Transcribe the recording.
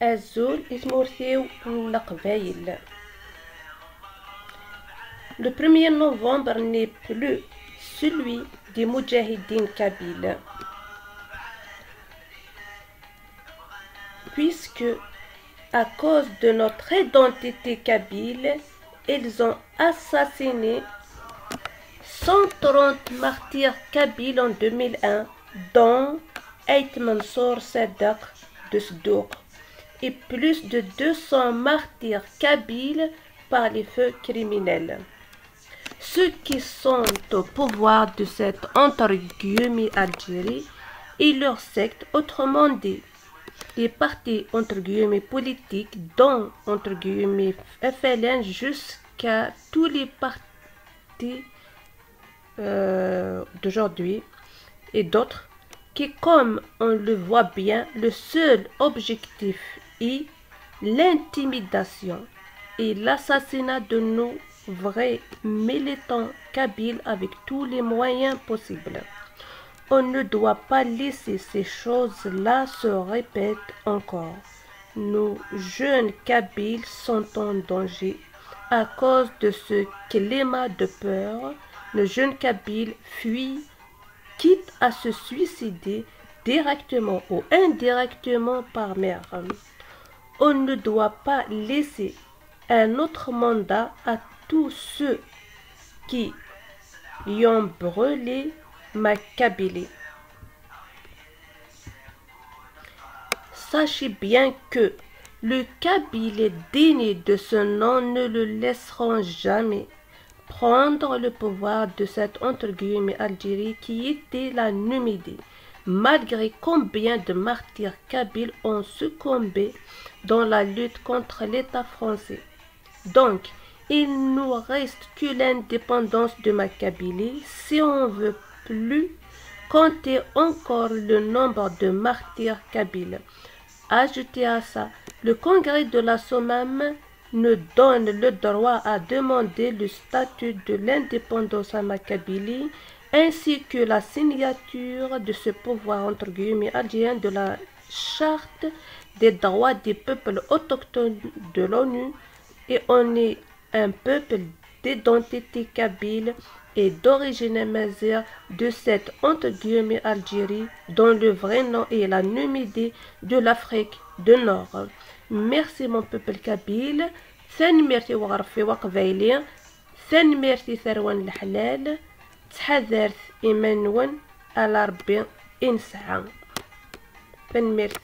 Azul ismurtiw l'Aqbayl. Le 1er novembre n'est plus celui des Moudjahidines kabyles, puisque, à cause de notre identité kabyle, ils ont assassiné 130 martyrs kabyles en 2001, dont Ait Mansour Sadak de Sdouk, et plus de 200 martyrs kabyles par les feux criminels. Ceux qui sont au pouvoir de cette entre guillemets Algérie et leur secte, autrement dit, les partis entre guillemets politiques, dont entre guillemets FLN jusqu'à tous les partis d'aujourd'hui et d'autres, qui, comme on le voit bien, le seul objectif est l'intimidation et l'assassinat de nos vrais militants kabyles avec tous les moyens possibles. On ne doit pas laisser ces choses-là se répéter encore. Nos jeunes kabyles sont en danger à cause de ce climat de peur. Nos jeunes kabyles fuient, quitte à se suicider directement ou indirectement par mer. On ne doit pas laisser un autre mandat à tous ceux qui y ont brûlé ma Kabylie. Sachez bien que le Kabyle digne de ce nom ne le laisseront jamais prendre le pouvoir de cette entre guillemets Algérie qui était la Numidie, malgré combien de martyrs kabyles ont succombé dans la lutte contre l'État français. Donc, il nous reste que l'indépendance de ma Kabylie si on veut plus compter encore le nombre de martyrs kabyles. Ajoutez à ça, le congrès de la SOMAM ne donne le droit à demander le statut de l'indépendance à ma Kabylie, ainsi que la signature de ce pouvoir entre guillemets algérien de la charte des droits des peuples autochtones de l'ONU, et on est un peuple d'identité kabyle et d'origine mazère de cette entre guillemets Algérie, dont le vrai nom est la Numidie de l'Afrique du Nord. Merci mon peuple kabyle. ثاني ميرتي وغرفي وقبايلي. ثاني ميرتي ثروان الحلال. تحذرت إيمانون على ربي إنسعى. ثاني ميرتي.